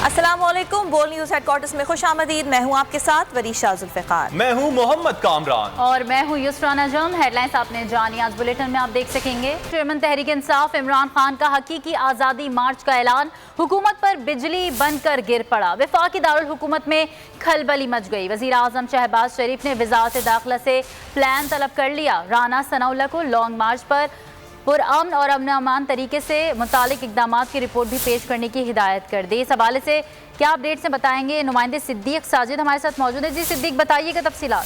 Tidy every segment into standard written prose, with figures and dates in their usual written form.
अस्सलामुअलैकुम, बोल news headquarters में खुश आमदीद। मैं हूँ आपके साथ वरीशा जुल्फ़िकार। मैं हूँ मोहम्मद कामरान और मैं हूँ युसरा नजम। हेडलाइंस आपने जानी। आज बुलेटिन में आप देख सकेंगे चेयरमैन तहरीक इंसाफ इमरान खान का हकीकी आज़ादी मार्च का ऐलान। हुकूमत पर बिजली बनकर गिर पड़ा। वफाकी दारुल हुकूमत में खलबली मच गई। वज़ीर आज़म शहबाज शरीफ ने वज़ारत दाखिला से प्लान तलब कर लिया। राना सनाउल्लाह को लॉन्ग मार्च पर पुरअमन और अमन अमान तरीके से मुतालिक इकदाम की रिपोर्ट भी पेश करने की हिदायत कर दी। इस हवाले से क्या अपडेट से बताएंगे नुमाइंदे सिद्दीक साजिद हमारे साथ मौजूद है। जी सिद्दीक, बताइएगा तफसीलात।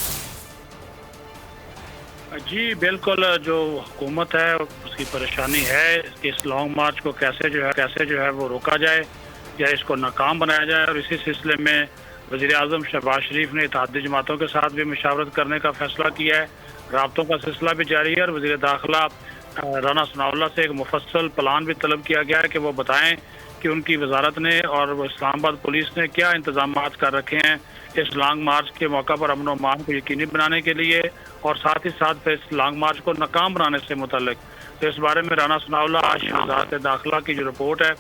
जी बिल्कुल, जो हुकूमत है उसकी परेशानी है इस लॉन्ग मार्च को कैसे जो है वो रोका जाए या इसको नाकाम बनाया जाए। और इसी सिलसिले में वज़ीर आज़म शहबाज शरीफ ने इत्तेहादी जमातों के साथ भी मुशावरत करने का फैसला किया है। राब्तों का सिलसिला भी जारी है और वज़ीर दाखिला राना सनाउल्लाह से एक मुफस्सल प्लान भी तलब किया गया है कि वो बताएं कि उनकी वजारत ने और इस्लामाबाद पुलिस ने क्या इंतजाम कर रखे हैं इस लॉन्ग मार्च के मौका पर अमन अमान को यकीनी बनाने के लिए और साथ ही साथ फिर इस लॉन्ग मार्च को नाकाम बनाने से मुतल्लिक। तो इस बारे में राना सनाउल्लाह आज वज़ारत दाखिला की जो रिपोर्ट है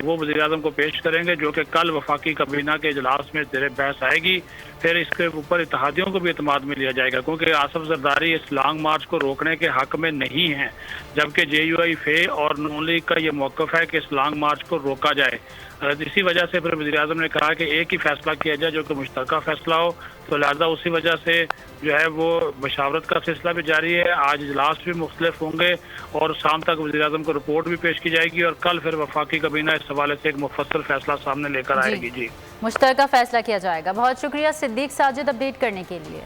वो वज़ीर आज़म को पेश करेंगे, जो कि कल वफाकी काबीना के इजलास में ज़ेर बहस आएगी। फिर इसके ऊपर इत्तेहादियों को भी एतमाद में लिया जाएगा, क्योंकि आसफ जरदारी इस लॉन्ग मार्च को रोकने के हक में नहीं है, जबकि JUI फे और नून लीग का ये मौक़िफ़ है कि इस लॉन्ग मार्च को रोका जाए। इसी वजह से फिर वज़ीर आज़म ने कहा कि एक ही फैसला किया जाए जो कि मुश्तरका फैसला हो। तो लिहाजा उसी वजह से जो है वो मशावरत का सिलसिला भी जारी है। आज इजलास भी मुख्तलिफ होंगे और शाम तक वज़ीर आज़म को रिपोर्ट भी पेश की जाएगी और कल फिर वफाकी काबीना इस हवाले से एक मुफस्सल फैसला सामने लेकर आएगी। जी, मुश्तरका फैसला किया जाएगा। बहुत शुक्रिया सिद्दीक साजिद अपडेट करने के लिए।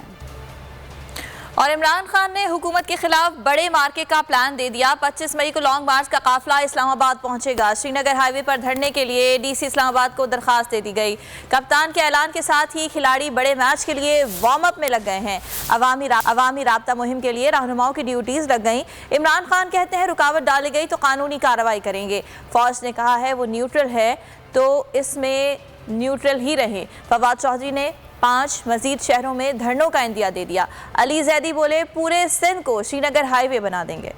और इमरान खान ने हुकूमत के खिलाफ बड़े मार्के का प्लान दे दिया। 25 मई को लॉन्ग मार्च का काफिला इस्लामाबाद पहुंचेगा। श्रीनगर हाईवे पर धरने के लिए DC इस्लामाबाद को दरखास्त दे दी गई। कप्तान के ऐलान के साथ ही खिलाड़ी बड़े मैच के लिए वार्म अप में लग गए हैं। अवामी राब्ता मुहिम के लिए रहनुमाओं की ड्यूटीज लग गई। इमरान खान कहते हैं रुकावट डाली गई तो कानूनी कार्रवाई करेंगे। फौज ने कहा है वो न्यूट्रल है तो इसमें न्यूट्रल ही रहे। फवाद चौधरी ने 5 मजीद शहरों में धरनों का इंदिया दे दिया। अली जैदी बोले पूरे सिंध को श्रीनगर हाईवे बना देंगे।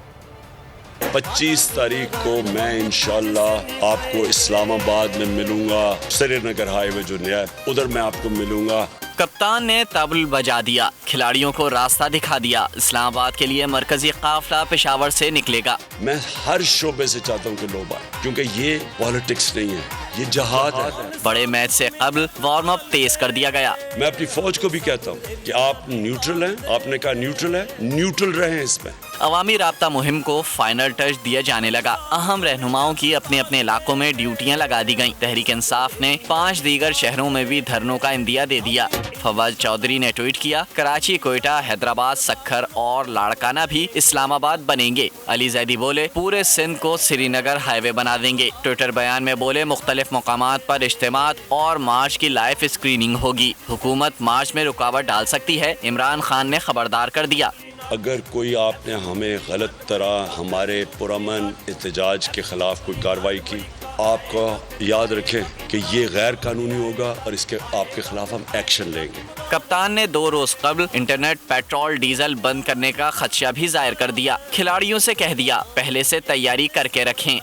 25 तारीख को मैं इंशाल्लाह आपको इस्लामाबाद में मिलूंगा। श्रीनगर हाईवे जो नया है उधर मैं आपको मिलूंगा। कप्तान ने तबल बजा दिया, खिलाड़ियों को रास्ता दिखा दिया। इस्लामाबाद के लिए मरकजी काफिला पेशावर से निकलेगा। मैं हर शोबे से चाहता हूँ कि लोग आए, क्योंकि ये पॉलिटिक्स नहीं है, ये जहाद है। बड़े मैच से कबल वार्म अप तेज कर दिया गया। मैं अपनी फौज को भी कहता हूँ कि आप न्यूट्रल हैं। आपने कहा न्यूट्रल है, न्यूट्रल रहें इसमें। अवामी राब्ता मुहिम को फाइनल टच दिया जाने लगा। अहम रहनुमाओं की अपने अपने इलाकों में ड्यूटियां लगा दी गईं। तहरीक इंसाफ ने 5 दीगर शहरों में भी धरनों का इंदिया दे दिया। फवाद चौधरी ने ट्वीट किया, कराची, कोयटा, हैदराबाद, सक्खर और लाड़काना भी इस्लामाबाद बनेंगे। अली जैदी बोले पूरे सिंध को श्रीनगर हाईवे बना देंगे। ट्विटर बयान में बोले मुख्तलिफ मकामात पर इज्तिमात और मार्च की लाइव स्क्रीनिंग होगी। हुकूमत मार्च में रुकावट डाल सकती है, इमरान खान ने खबरदार कर दिया। अगर कोई आपने हमें गलत तरह हमारे पुरअमन एहतजाज के खिलाफ कोई कार्रवाई की, आपको याद रखें कि ये गैर कानूनी होगा और इसके आपके खिलाफ हम एक्शन लेंगे। कप्तान ने 2 रोज कबल इंटरनेट, पेट्रोल, डीजल बंद करने का खदशा भी जाहिर कर दिया। खिलाड़ियों से कह दिया पहले से तैयारी करके रखें।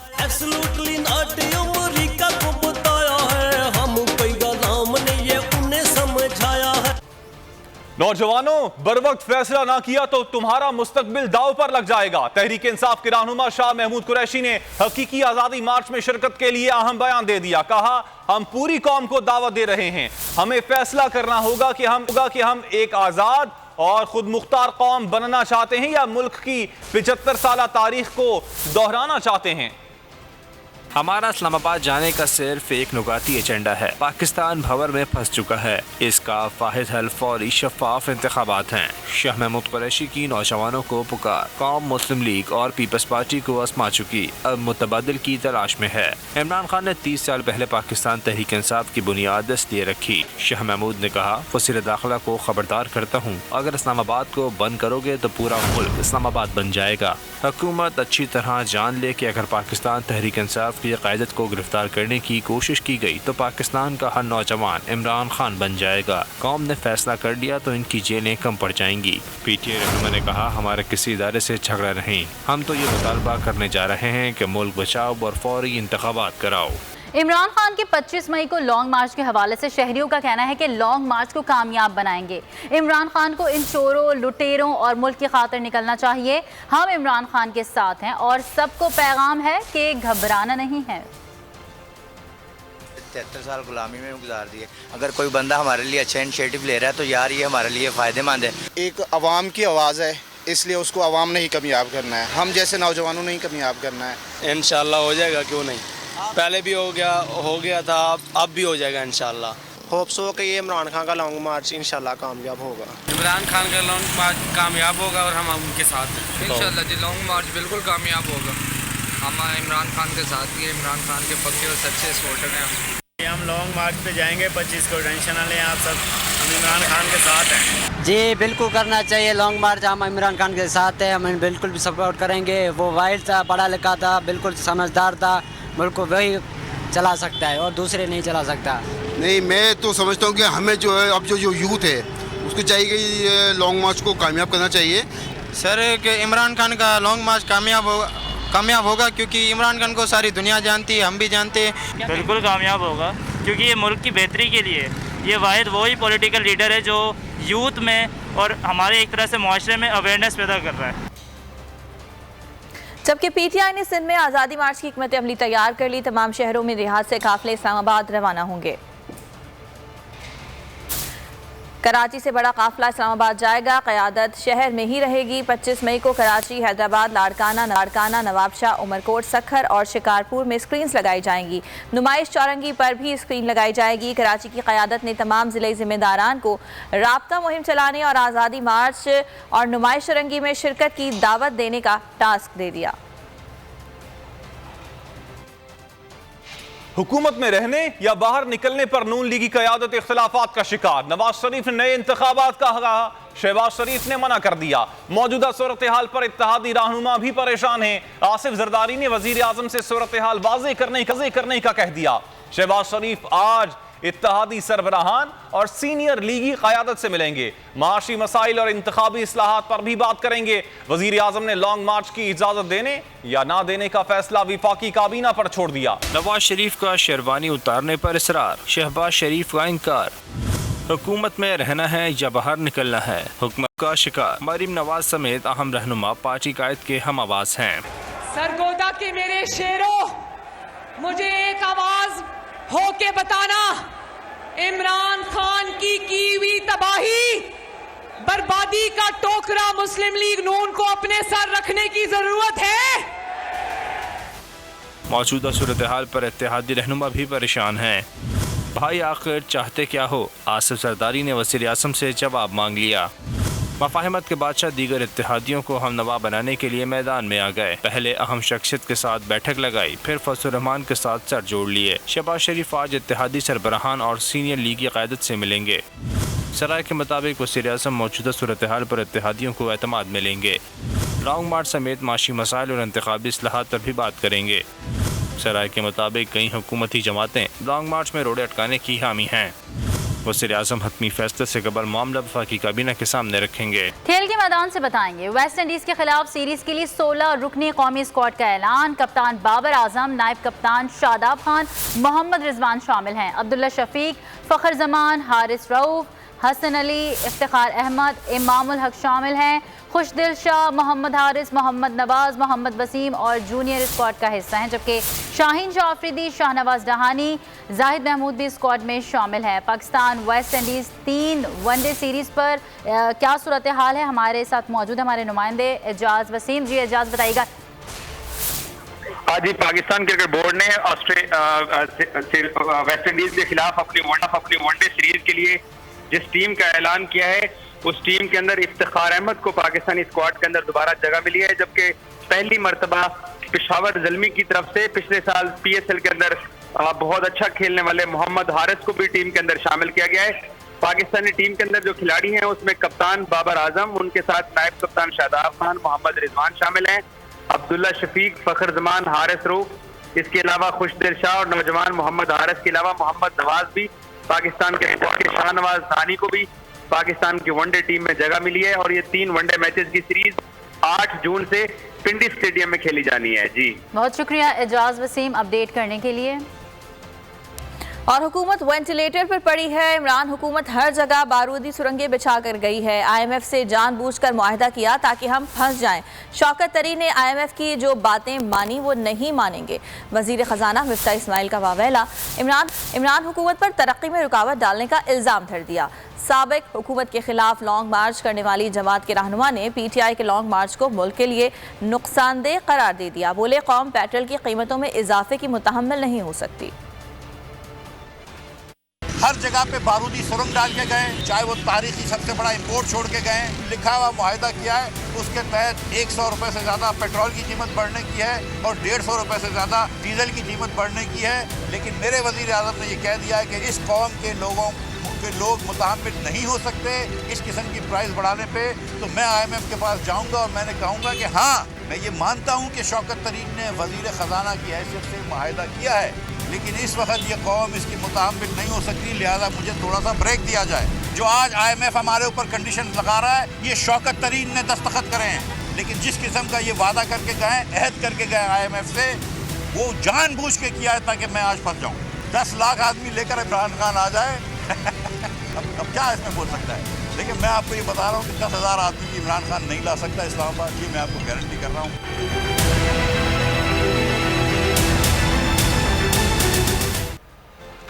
नौजवानों, बर वक्त फैसला ना किया तो तुम्हारा मुस्तकबिल दाव पर लग जाएगा। तहरीक इंसाफ के रहनुमा शाह महमूद कुरैशी ने हकीकी आजादी मार्च में शिरकत के लिए अहम बयान दे दिया। कहा हम पूरी कौम को दावत दे रहे हैं, हमें फैसला करना होगा कि हम एक आजाद और खुद मुख्तार कौम बनना चाहते हैं या मुल्क की 75 साला तारीख को दोहराना चाहते हैं। हमारा इस्लामाबाद जाने का सिर्फ एक नुगाती एजेंडा है। पाकिस्तान भंवर में फंस चुका है। इसका वाहिद हल फौरी शफाफ इंतखाबात हैं। शाह महमूद कुरैशी की नौजवानों को पुकार। कौम मुस्लिम लीग और पीपल्स पार्टी को आजमा चुकी, अब मुतबादिल की तलाश में है। इमरान खान ने 30 साल पहले पाकिस्तान तहरीक इंसाफ की बुनियाद इसलिए रखी। शाह महमूद ने कहा, वज़ीर दाखिला को खबरदार करता हूँ, अगर इस्लामाबाद को बंद करोगे तो पूरा मुल्क इस्लामाबाद बन जाएगा। हुकूमत अच्छी तरह जान ले कि अगर पाकिस्तान तहरीक इंसाफ की क़यादत को गिरफ्तार करने की कोशिश की गई तो पाकिस्तान का हर नौजवान इमरान खान बन जाएगा। कौम ने फैसला कर लिया तो इनकी जेलें कम पड़ जाएंगी। PTA रहनुमा ने कहा, हमारे किसी इदारे से झगड़ा नहीं, हम तो ये मुतालबा करने जा रहे हैं कि मुल्क बचाओ और फौरी इंतखाबात कराओ। इमरान खान के 25 मई को लॉन्ग मार्च के हवाले से शहरियों का कहना है कि लॉन्ग मार्च को कामयाब बनाएंगे। इमरान खान को इन चोरों, लुटेरों और मुल्क की खातिर निकलना चाहिए। हम इमरान खान के साथ हैं और सबको पैगाम है कि घबराना नहीं है। 73 साल गुलामी में गुजार दिए। अगर कोई बंदा हमारे लिए अच्छा इनिशिएटिव ले रहा है तो यार ये हमारे लिए फ़ायदेमंद है। एक अवाम की आवाज़ है, इसलिए उसको अवाम ने ही कामयाब करना है, हम जैसे नौजवानों ने ही कामयाब करना है। इंशाल्लाह हो जाएगा, क्यों नहीं। पहले भी हो गया था, अब भी हो जाएगा इंशाल्लाह। होप्स हो कि ये इमरान खान का लॉन्ग मार्च इंशाल्लाह कामयाब होगा। इमरान खान का लॉन्ग मार्च कामयाब होगा और हम उनके साथ हैं इंशाल्लाह जी। लॉन्ग मार्च बिल्कुल कामयाब होगा। हम इमरान खान के साथ ही हैं, इमरान खान के पक्के और सच्चे सपोर्टर हैं। हम लॉन्ग मार्च पे जाएंगे 25 को, टेंशन ना लें आप सब, हम इमरान खान के साथ हैं। जी बिल्कुल करना चाहिए लॉन्ग मार्च, हम इमरान खान के साथ हैं, हम बिल्कुल भी सपोर्ट करेंगे। वो वाइल्ड था, पढ़ा लिखा था, बिल्कुल समझदार था, मुल्क को वही चला सकता है और दूसरे नहीं चला सकता। नहीं, मैं तो समझता हूँ कि हमें जो है अब जो यूथ है उसको चाहिए कि लॉन्ग मार्च को कामयाब करना चाहिए। सर कि इमरान खान का लॉन्ग मार्च कामयाब होगा क्योंकि इमरान खान को सारी दुनिया जानती है, हम भी जानते हैं। बिल्कुल कामयाब होगा क्योंकि ये मुल्क की बेहतरी के लिए, ये वाहिद वही पॉलिटिकल लीडर है जो यूथ में और हमारे एक तरह से मुआशरे में अवेयरनेस पैदा कर रहा है। जबकि पीटीआई ने सिंध में आज़ादी मार्च की हिकमत अमली तैयार कर ली। तमाम शहरों में रियाद से काफिले इस्लामाबाद रवाना होंगे। कराची से बड़ा काफिला इस्लामाबाद जाएगा, क़यादत शहर में ही रहेगी। 25 मई को कराची, हैदराबाद, लाड़काना, नवाबशाह, उमरकोट, सखर और शिकारपुर में स्क्रीन्स लगाई जाएंगी। नुमाइश चौरंगी पर भी स्क्रीन लगाई जाएगी। कराची की क़यादत ने तमाम ज़िले ज़िम्मेदारान को राब्ता मुहिम चलाने और आज़ादी मार्च और नुमाइश चौरंगी में शिरकत की दावत देने का टास्क दे दिया। हुकूमत में रहने या बाहर निकलने पर नून लीगी क़यादत इख्तिलाफात का शिकार। नवाज शरीफ ने नए इंतखाबात का कहा, शहबाज शरीफ ने मना कर दिया। मौजूदा सूरत हाल पर इत्तेहादी रहनुमा भी परेशान हैं। आसिफ जरदारी ने वजीर आजम से सूरत हाल वाज़े करने का कह दिया। शहबाज शरीफ आज इत्तेहादी सरबराहान और सीनियर लीगी क़यादत से मिलेंगे। माशी मसाइल और इंतखाबी इस्लाहात पर भी बात करेंगे। वजीर आजम ने लॉन्ग मार्च की इजाज़त देने या ना देने का फैसला विफाकी काबीना पर छोड़ दिया। नवाज शरीफ का शेरवानी उतारने पर इसरार, शहबाज शरीफ का इनकार। हुकूमत में रहना है या बाहर निकलना है, हुकूमत का शिकार। मरीम नवाज समेत अहम रहनुमा पार्टी कायद के हम आवाज हैं। सरगोदा के मेरे शेरों, मुझे एक आवाज होके बताना, इमरान खान की हुई तबाही, बर्बादी का टोकरा मुस्लिम लीग नून को अपने सर रखने की जरूरत है। मौजूदा सूरत हाल पर इत्तेहादी रहनुमा भी परेशान हैं। भाई आखिर चाहते क्या हो? आसिफ जरदारी ने वज़ीर आज़म से जवाब मांग लिया। मफाहिमत के बादशाह दीगर इत्तेहादियों को हम नवा बनाने के लिए मैदान में आ गए। पहले अहम शख्सियत के साथ बैठक लगाई, फिर फजल रहमान के साथ सर जोड़ लिए। शहबाज शरीफ आज इत्तेहादी सरबराहान और सीनियर लीगी क़यादत से मिलेंगे। सराय के मुताबिक वज़ीर आज़म मौजूदा सूरत हाल पर इत्तेहादियों को एतमाद मिलेंगे। लॉन्ग मार्च समेत माशी मसाइल और इंतखाबी इस्लाहात पर भी बात करेंगे। सराय के मुताबिक कई हुकूमती जमातें लॉन्ग मार्च में रोड़े अटकाने की हामी हैं। वज़ीर आज़म हतमी फैसले से कबल मामला वफाकी काबीना के सामने रखेंगे। खेल के मैदान से बताएंगे, वेस्ट इंडीज के खिलाफ सीरीज के लिए 16 रुकनी कौमी स्क्वाड का ऐलान। कप्तान बाबर आजम, नायब कप्तान शादाब खान, मोहम्मद रिजवान शामिल हैं। अब्दुल्ला शफीक, फ़खर जमान, हारिस रऊफ, हसन अली, इफ्तिखार अहमद, इमामुल हक शामिल हैं। खुशदिल शाह, मोहम्मद हारिस, मोहम्मद नवाज, मोहम्मद वसीम और जूनियर स्क्वाड का हिस्सा हैं। जबकि शाहीन शाह अफरीदी, शाहनवाज डहानी, जाहिद महमूद भी स्क्वाड में शामिल है। Pakistan West Indies 3 one day series पर क्या सूरत हाल है? हमारे साथ मौजूद हमारे नुमाइंदे एजाज वसीम। जी एजाज बताइएगा। आज ही पाकिस्तान क्रिकेट बोर्ड ने वेस्ट इंडीज के खिलाफ अपनी वनडे सीरीज के लिए जिस टीम का ऐलान किया है, उस टीम के अंदर इफ्तिखार अहमद को पाकिस्तानी स्क्वाड के अंदर दोबारा जगह मिली है। जबकि पहली मर्तबा पेशावर ज़ल्मी की तरफ से पिछले साल PSL के अंदर बहुत अच्छा खेलने वाले मोहम्मद हारिस को भी टीम के अंदर शामिल किया गया है। पाकिस्तानी टीम के अंदर जो खिलाड़ी हैं उसमें कप्तान बाबर आजम, उनके साथ नायब कप्तान शादाब खान, मोहम्मद रिजवान शामिल हैं। अब्दुल्ला शफीक, फ़खर जमान, हारिस रूफ, इसके अलावा खुशदिल शाह और नौजवान मोहम्मद हारिस के अलावा मोहम्मद नवाज भी पाकिस्तान के शाहनवाज दानी को भी पाकिस्तान की वनडे टीम में जगह मिली है। और ये 3 वनडे मैचेस की सीरीज 8 जून से पिंडी स्टेडियम में खेली जानी है। जी बहुत शुक्रिया एजाज वसीम अपडेट करने के लिए। और हुकूमत वेंटिलेटर पर पड़ी है। इमरान हुकूमत हर जगह बारूदी सुरंगें बिछा कर गई है। IMF से जानबूझकर मुआहदा किया ताकि हम फंस जाएं। शौकत तरीन ने IMF की जो बातें मानी वो नहीं मानेंगे। वजीर खजाना मिफ्ता इस्माइल का वावेला। इमरान हुकूमत पर तरक्की में रुकावट डालने का इल्ज़ाम धर दिया। साबिक हुकूमत के खिलाफ लॉन्ग मार्च करने वाली जमात के रहनुमा ने PTI के लॉन्ग मार्च को मुल्क के लिए नुकसानदेह करार दे दिया। बोले कौम पेट्रोल की कीमतों में इजाफे की मुतहम्मिल नहीं हो सकती। हर जगह पे बारूदी सुरंग डाल के गए, चाहे वो तारीखी सबसे बड़ा इंपोर्ट छोड़ के गए। लिखा हुआ मुआहदा किया है, उसके तहत 100 रुपये से ज़्यादा पेट्रोल की कीमत बढ़ने की है और 150 रुपये से ज़्यादा डीजल की कीमत बढ़ने की है। लेकिन मेरे वज़ीर आज़म ने यह कह दिया है कि इस कौम के लोग मुतहम्मिल नहीं हो सकते इस किस्म की प्राइस बढ़ाने पे। तो मैं IMF के पास जाऊंगा और मैंने कहूँगा कि हाँ, मैं ये मानता हूँ कि शौकत तरीन ने वज़ीर ख़जाना की हैसियत से मुआहदा किया है, लेकिन इस वक्त ये कौम इसकी मुतहम्मिल नहीं हो सकती, लिहाजा मुझे थोड़ा सा ब्रेक दिया जाए। जो आज IMF हमारे ऊपर कंडीशन लगा रहा है, ये शौकत तरीन ने दस्तखत करे हैं, लेकिन जिस किस्म का ये वादा करके गए, अहद करके गए IMF से, वो जानबूझ के किया है ताकि मैं आज फंस जाऊँ। 10 लाख आदमी लेकर इमरान खान आ जाए अब क्या इसमें बोल सकता है। लेकिन मैं आपको ये बता रहा हूँ कि 10,000 आदमी की इमरान खान नहीं ला सकता इस्लामाबाद, ये मैं आपको गारंटी कर रहा हूँ।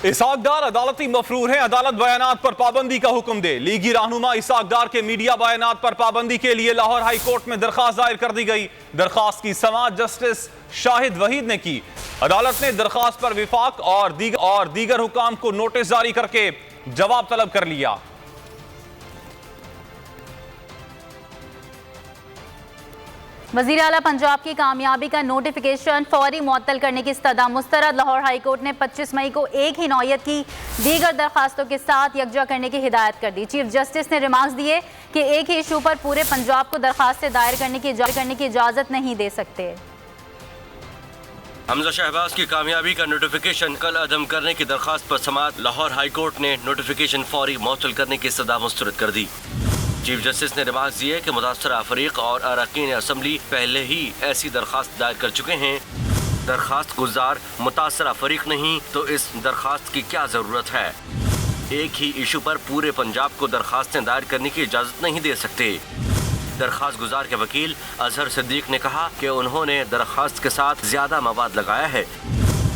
इसाक डार अदालती मफरूर हैं, अदालत बयानात पर पाबंदी का हुक्म दे। लीगी रहनुमा इसाक डार के मीडिया बयानात पर पाबंदी के लिए लाहौर हाई कोर्ट में दरखास्त दायर कर दी गई। दरखास्त की समाअत जस्टिस शाहिद वहीद ने की। अदालत ने दरखास्त पर विफाक और दीगर हुकाम को नोटिस जारी करके जवाब तलब कर लिया। वज़ीर आला पंजाब की कामयाबी का नोटिफिकेशन फौरी मुअत्तल करने की इस्तदा मुस्तरद। लाहौर हाई कोर्ट ने 25 मई को एक ही नौयत की दीगर दरखास्तों के साथ यकजा करने की हिदायत कर दी। चीफ जस्टिस ने रिमार्क्स दिए कि एक ही इशू पर पूरे पंजाब को दरखास्तें दायर करने की इजाज़त नहीं दे सकते। हमजा शहबाज की कामयाबी का नोटिफिकेशन कल अदम करने की दरखास्त पर समाअत। लाहौर हाई कोर्ट ने नोटिफिकेशन फौरी मुअत्तल करने की इस्तदा मुस्तरद कर दी। चीफ जस्टिस ने रिमार्क्स दिए कि मुतासरा फरीक और अरकान असम्बली पहले ही ऐसी दरखास्त दायर कर चुके हैं। दरखास्त गुजार मुतासरा फरीक नहीं तो इस दरखास्त की क्या ज़रूरत है। एक ही इशू पर पूरे पंजाब को दरखास्तें दायर करने की इजाज़त नहीं दे सकते। दरखास्त गुजार के वकील अजहर सिद्दीक ने कहा कि उन्होंने दरखास्त के साथ ज़्यादा मवाद लगाया है।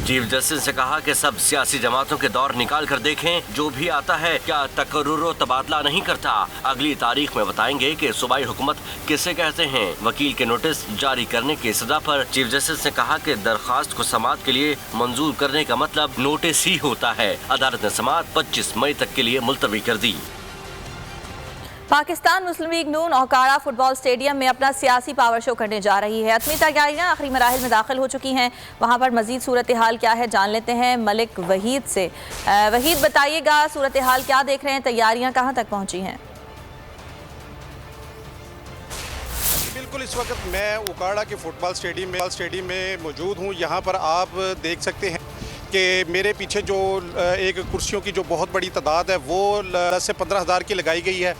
चीफ जस्टिस ने कहा कि सब सियासी जमातों के दौर निकाल कर देखें, जो भी आता है क्या तकर्रुर तबादला नहीं करता। अगली तारीख में बताएंगे कि सूबाई हुकूमत किसे कहते हैं। वकील के नोटिस जारी करने की सजा पर चीफ जस्टिस ने कहा कि दरखास्त को समाअत के लिए मंजूर करने का मतलब नोटिस ही होता है। अदालत ने समाअत 25 मई तक के लिए मुलतवी कर दी। पाकिस्तान मुस्लिम लीग नून ओकाड़ा फुटबॉल स्टेडियम में अपना सियासी पावर शो करने जा रही है। हतमी तैयारियां आखिरी मराहिल में दाखिल हो चुकी हैं। वहां पर मजीद सूरत हाल क्या है जान लेते हैं मलिक वहीद से। वहीद बताइएगा, सूरत हाल क्या देख रहे हैं, तैयारियां कहां तक पहुंची हैं? बिल्कुल, इस वक्त मैं ओकाड़ा के फुटबॉल स्टेडियम में मौजूद हूँ। यहाँ पर आप देख सकते हैं कि मेरे पीछे जो एक कुर्सियों की जो बहुत बड़ी तादाद है वो 10 से 15 हज़ार की लगाई गई है।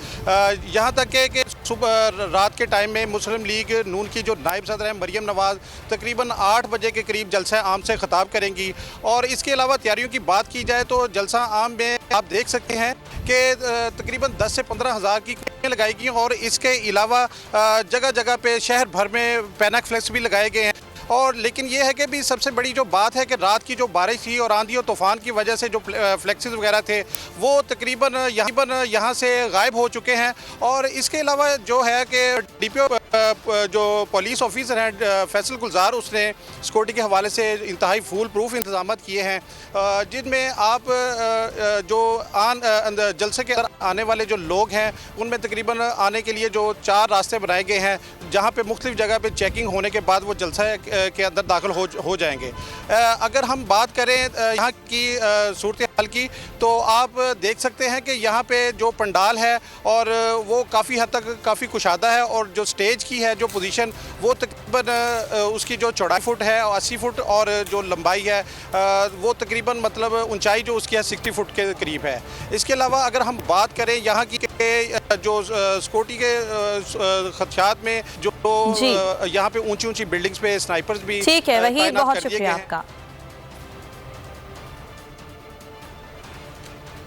यहाँ तक कि सुबह रात के टाइम में मुस्लिम लीग नून की जो नायब सदर हैं मरियम नवाज़ तकरीबन 8 बजे के करीब जलसा आम से ख़िताब करेंगी। और इसके अलावा तैयारियों की बात की जाए तो जलसा आम में आप देख सकते हैं कि तकरीबन 10 से 15 हज़ार की लगाई गई और इसके अलावा जगह जगह पे शहर भर में पैनक फ्लैक्स भी लगाए गए हैं। और लेकिन ये है कि भी सबसे बड़ी जो बात है कि रात की जो बारिश थी और आंधी और तूफ़ान की वजह से जो फ्लेक्सेस वगैरह थे वो तकरीबन यहाँ से गायब हो चुके हैं। और इसके अलावा जो है कि DPO जो पुलिस ऑफिसर हैं फैसल गुलजार, उसने सिक्योरिटी के हवाले से इंतहाई फूल प्रूफ इंतजाम किए हैं, जिनमें आप जो जलसे के अंदर आने वाले जो लोग हैं उनमें तकरीबन आने के लिए जो 4 रास्ते बनाए गए हैं, जहाँ पे मुख्तलिफ जगह पे चेकिंग होने के बाद वो जलसा के अंदर दाखिल हो जाएंगे। अगर हम बात करें यहाँ की सूरत हाल की तो आप देख सकते हैं कि यहाँ पे जो पंडाल है और वो काफ़ी हद तक काफ़ी कुशादा है और जो स्टेज की है जो पोजीशन वो तकरीबन उसकी जो चौड़ाई फुट है 80 फुट और जो लंबाई है वो तकरीबन मतलब ऊंचाई जो उसकी है 60 फुट के करीब है। इसके अलावा अगर हम बात करें यहाँ की जो सिक्योरिटी के खदशात में जो यहाँ पे ऊंची ऊंची बिल्डिंग्स पे स्नाइपर्स भी ठीक है, वही बहुत शुक्रिया आपका।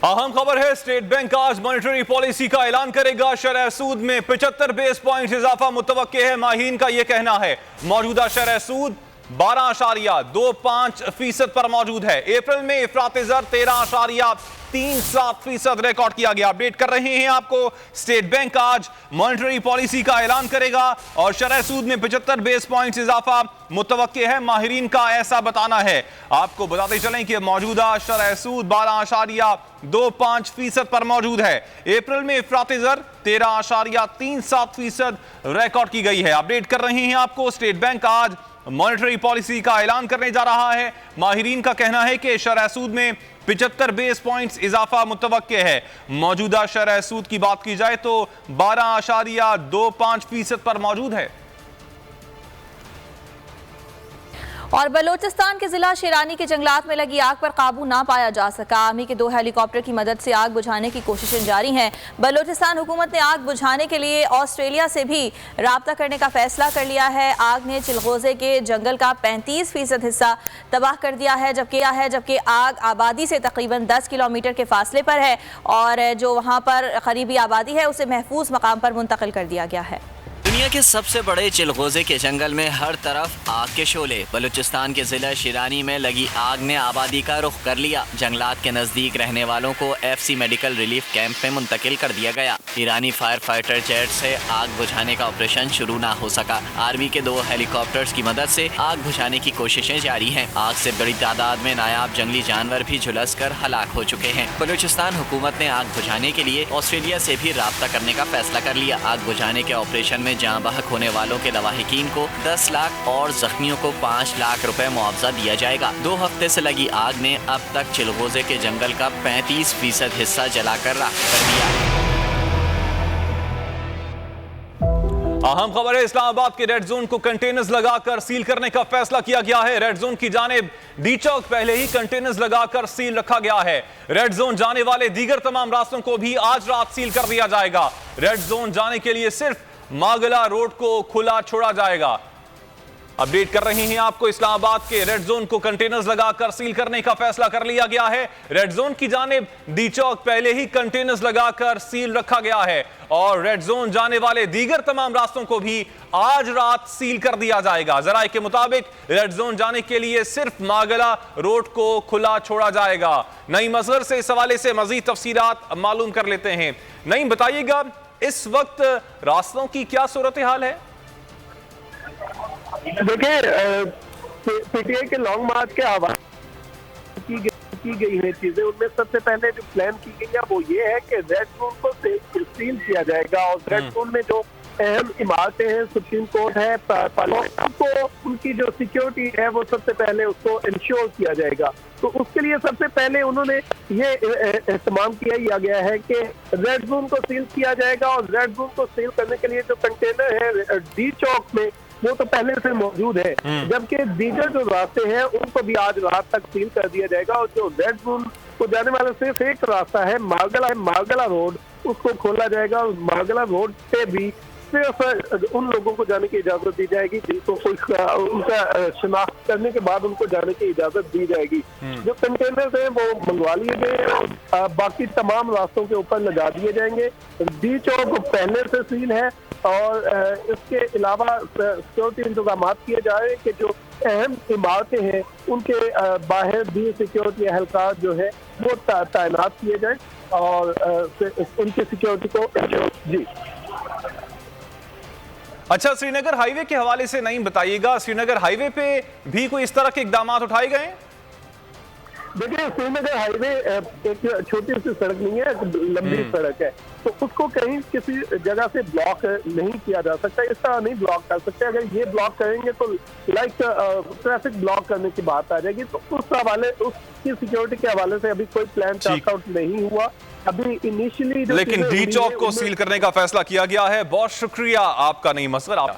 अहम खबर है, स्टेट बैंक आज मॉनेटरी पॉलिसी का ऐलान करेगा। शरह सूद में 75 बेस पॉइंट इजाफा मुतवक्के है। माहिरीन का यह कहना है मौजूदा शरह सूद 12.25% पर मौजूद है। अप्रैल में इफरात ज़र 13.37% रिकॉर्ड किया गया। अपडेट कर रहे हैं आपको, स्टेट बैंक आज मॉनेटरी पॉलिसी का ऐलान करेगा और शरह सूद में 75 बेस पॉइंट इजाफा मुतवक्के है। माहिरीन का ऐसा बताना है। आपको बताते चलें कि मौजूदा शरह सूद 12.25% पर मौजूद है। अप्रैल में इफरात ज़र 13.37% रिकॉर्ड की गई है। अपडेट कर रहे हैं आपको, स्टेट बैंक आज मॉनेटरी पॉलिसी का ऐलान करने जा रहा है। माहिरीन का कहना है कि शरह सूद में 75 बेस पॉइंट्स इजाफा मुतवक्के है। मौजूदा शरह सूद की बात की जाए तो 12.25% पर मौजूद है। और बलोचिस्तान के जिला शेरानी के जंगलात में लगी आग पर काबू ना पाया जा सका। आर्मी के 2 हेलीकॉप्टर की मदद से आग बुझाने की कोशिशें जारी हैं। बलोचिस्तान हुकूमत ने आग बुझाने के लिए ऑस्ट्रेलिया से भी राब्ता करने का फैसला कर लिया है। आग ने चिलगोजे के जंगल का 35% हिस्सा तबाह कर दिया है, जबकि आग आबादी से तकरीबन 10 किलोमीटर के फासले पर है और जो वहाँ पर करीबी आबादी है उसे महफूज मकाम पर मुंतकिल कर दिया गया है। दुनिया के सबसे बड़े चिलगोजे के जंगल में हर तरफ आग के शोले। बलूचिस्तान के जिला शिरानी में लगी आग ने आबादी का रुख कर लिया। जंगलात के नजदीक रहने वालों को FC मेडिकल रिलीफ कैंप में मुंतकिल कर दिया गया। ईरानी फायर फाइटर जेट से आग बुझाने का ऑपरेशन शुरू ना हो सका। आर्मी के 2 हेलीकॉप्टर्स की मदद से आग बुझाने की कोशिशें जारी हैं। आग से बड़ी तादाद में नायाब जंगली जानवर भी झुलस कर हलाक हो चुके हैं। बलूचिस्तान हुकूमत ने आग बुझाने के लिए ऑस्ट्रेलिया से भी राब्ता करने का फैसला कर लिया। आग बुझाने के ऑपरेशन में जान बहक होने वालों के लवाहिकीन को 10 लाख और जख्मियों को 5 लाख रुपए मुआवजा दिया जाएगा। 2 हफ्ते से लगी आग ने अब तक चिलगोजे के जंगल का 35% हिस्सा जलाकर राख कर दिया। अहम खबर है, इस्लामाबाद के रेड जोन को कंटेनर्स लगाकर सील करने का फैसला किया गया है। रेड जोन की जानिब डी चौक पहले ही कंटेनर्स लगाकर सील रखा गया है। रेड जोन जाने वाले दीगर तमाम रास्तों को भी आज रात सील कर दिया जाएगा। रेड जोन जाने के लिए सिर्फ मागला रोड को खुला छोड़ा जाएगा। अपडेट कर रहे हैं आपको, इस्लामाबाद के रेड जोन को कंटेनर्स लगाकर सील करने का फैसला कर लिया गया है। रेड जोन की जानिब डी चौक पहले ही कंटेनर्स लगाकर सील रखा गया है और रेड जोन जाने वाले दीगर तमाम रास्तों को भी आज रात सील कर दिया जाएगा। जराए के मुताबिक रेड जोन जाने के लिए सिर्फ मागला रोड को खुला छोड़ा जाएगा। नईम असगर से इस हवाले से मजीद तफसीलात मालूम कर लेते हैं। नईम, बताइएगा इस वक्त रास्तों की क्या सूरत हाल है? देखिए, पीटीआई के लॉन्ग मार्च के हवाले की गई है चीजें, उनमें सबसे पहले जो प्लान की गई है वो ये है कि रेड जोन को सील किया जाएगा और रेड जोन में जो अहम इमारतें हैं, सुप्रीम कोर्ट है, उनको उनकी जो सिक्योरिटी है वो सबसे पहले उसको इंश्योर किया जाएगा। तो उसके लिए सबसे पहले उन्होंने ये इस्तेमाल किया गया है कि रेड जोन को सील किया जाएगा और रेड जोन को सील करने के लिए जो कंटेनर है डी चौक में वो तो पहले से मौजूद है, जबकि दीगर जो रास्ते हैं उनको भी आज रात तक सील कर दिया जाएगा। और जो रेड जोन को जाने वाला सिर्फ एक रास्ता है, मारगला रोड, उसको खोला जाएगा और मारगला रोड पे भी सिर्फ उन लोगों को जाने की इजाजत दी जाएगी जिनको उनका शिनाख्त करने के बाद उनको जाने की इजाजत दी जाएगी। जो कंटेनर्स हैं वो मंगवा लिए गए हैं, बाकी तमाम रास्तों के ऊपर लगा दिए जाएंगे। डी चौक पहले से सील है और इसके अलावा सिक्योरिटी इंतजाम किए जा रहे हैं कि जो अहम इमारतें हैं उनके बाहर भी सिक्योरिटी एहलकार जो है वो तैनात किए जाए और उनकी सिक्योरिटी को जी। अच्छा, श्रीनगर हाईवे के हवाले से नहीं बताइएगा, श्रीनगर हाईवे पे भी कोई इस तरह के इकदाम उठाए गए? देखिए, श्रीनगर हाईवे एक छोटी सी सड़क नहीं है, एक लंबी सड़क है, तो उसको कहीं किसी जगह से ब्लॉक नहीं किया जा सकता। इस तरह नहीं ब्लॉक कर सकते। अगर ये ब्लॉक करेंगे तो लाइक ट्रैफिक ब्लॉक करने की बात आ जाएगी। तो उस हवाले, उसकी सिक्योरिटी के हवाले से अभी कोई प्लान वर्कआउट नहीं हुआ अभी इनिशियली। लेकिन डी चौक को सील करने का फैसला किया गया है। बहुत शुक्रिया आपका नईम असगर।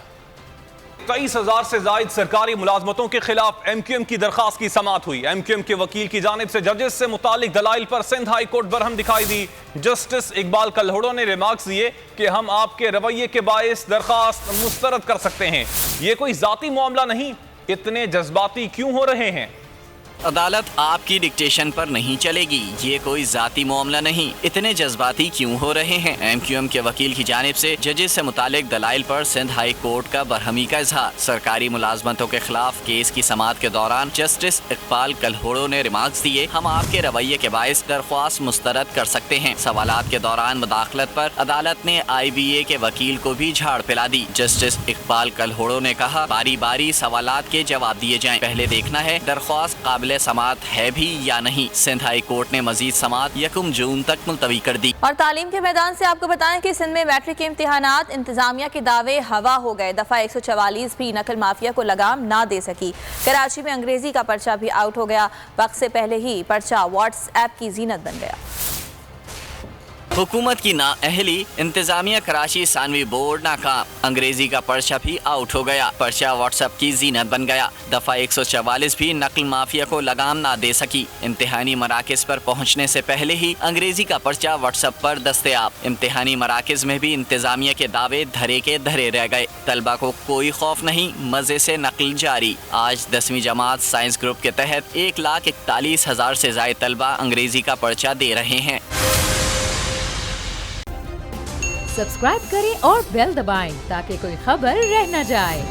23,000 से ज्यादा सरकारी मुलाजमतों के खिलाफ MQM की दरखास्त की समाअत हुई। MQM के वकील की जानिब से जजेस से मुतालिक दलाइल पर सिंध हाई कोर्ट बरहम दिखाई दी। जस्टिस इकबाल कल्होड़ो ने रिमार्क्स दिए कि हम आपके रवैये के बायस दरखास्त मुस्तरद कर सकते हैं। ये कोई जाती मामला नहीं, इतने जज्बाती क्यों हो रहे हैं? अदालत आपकी डिक्टेशन पर नहीं चलेगी, ये कोई जाती मामला नहीं। इतने जज्बाती क्यों हो रहे हैं? MQM के वकील की जानिब से जजेस से मुतालिक दलाइल पर सिंध हाई कोर्ट का बरहमी का इजहार। सरकारी मुलाजमतों के खिलाफ केस की समाअत के दौरान जस्टिस इकबाल कलहोड़ो ने रिमार्क्स दिए, हम आपके रवैये के बायस दरख्वास्त मुस्तरद कर सकते हैं। सवालात के दौरान मुदाखलत पर अदालत ने IBA के वकील को भी झाड़ पिला दी। जस्टिस इकबाल कलहोड़ो ने कहा, बारी बारी सवालात के जवाब दिए जाएं, पहले देखना है दरख्वास्त काबिल समाअत है भी या नहीं। सिंध हाई कोर्ट ने मजीद समाअत 1 जून तक मुलतवी कर दी। और तालीम के मैदान से आपको बताएं कि सिंध में मैट्रिक के इम्तिहानात इंतजामिया के दावे हवा हो गए। दफा 144 भी नकल माफिया को लगाम ना दे सकी। कराची में अंग्रेजी का पर्चा भी आउट हो गया। वक्त से पहले ही पर्चा व्हाट्सएप की जीनत बन गया। हुकूमत की नाअहली, इंतजामिया कराची सानवी बोर्ड नाकाम। अंग्रेजी का पर्चा भी आउट हो गया, पर्चा व्हाट्सएप की जीनत बन गया। दफा 144 भी नकल माफिया को लगाम ना दे सकी। इम्तिहानी मराकज पर पहुँचने से पहले ही अंग्रेजी का पर्चा व्हाट्सएप पर दस्तयाब। इम्तिहानी मराकज में भी इंतजामिया के दावे धरे के धरे रह गए। तलबा को कोई खौफ नहीं, मजे से नकल जारी। आज 10वीं जमात साइंस ग्रुप के तहत 1,41,000 से ज्यादा तलबा अंग्रेजी का पर्चा दे रहे हैं। सब्सक्राइब करें और बेल दबाएं ताकि कोई खबर रह न जाए।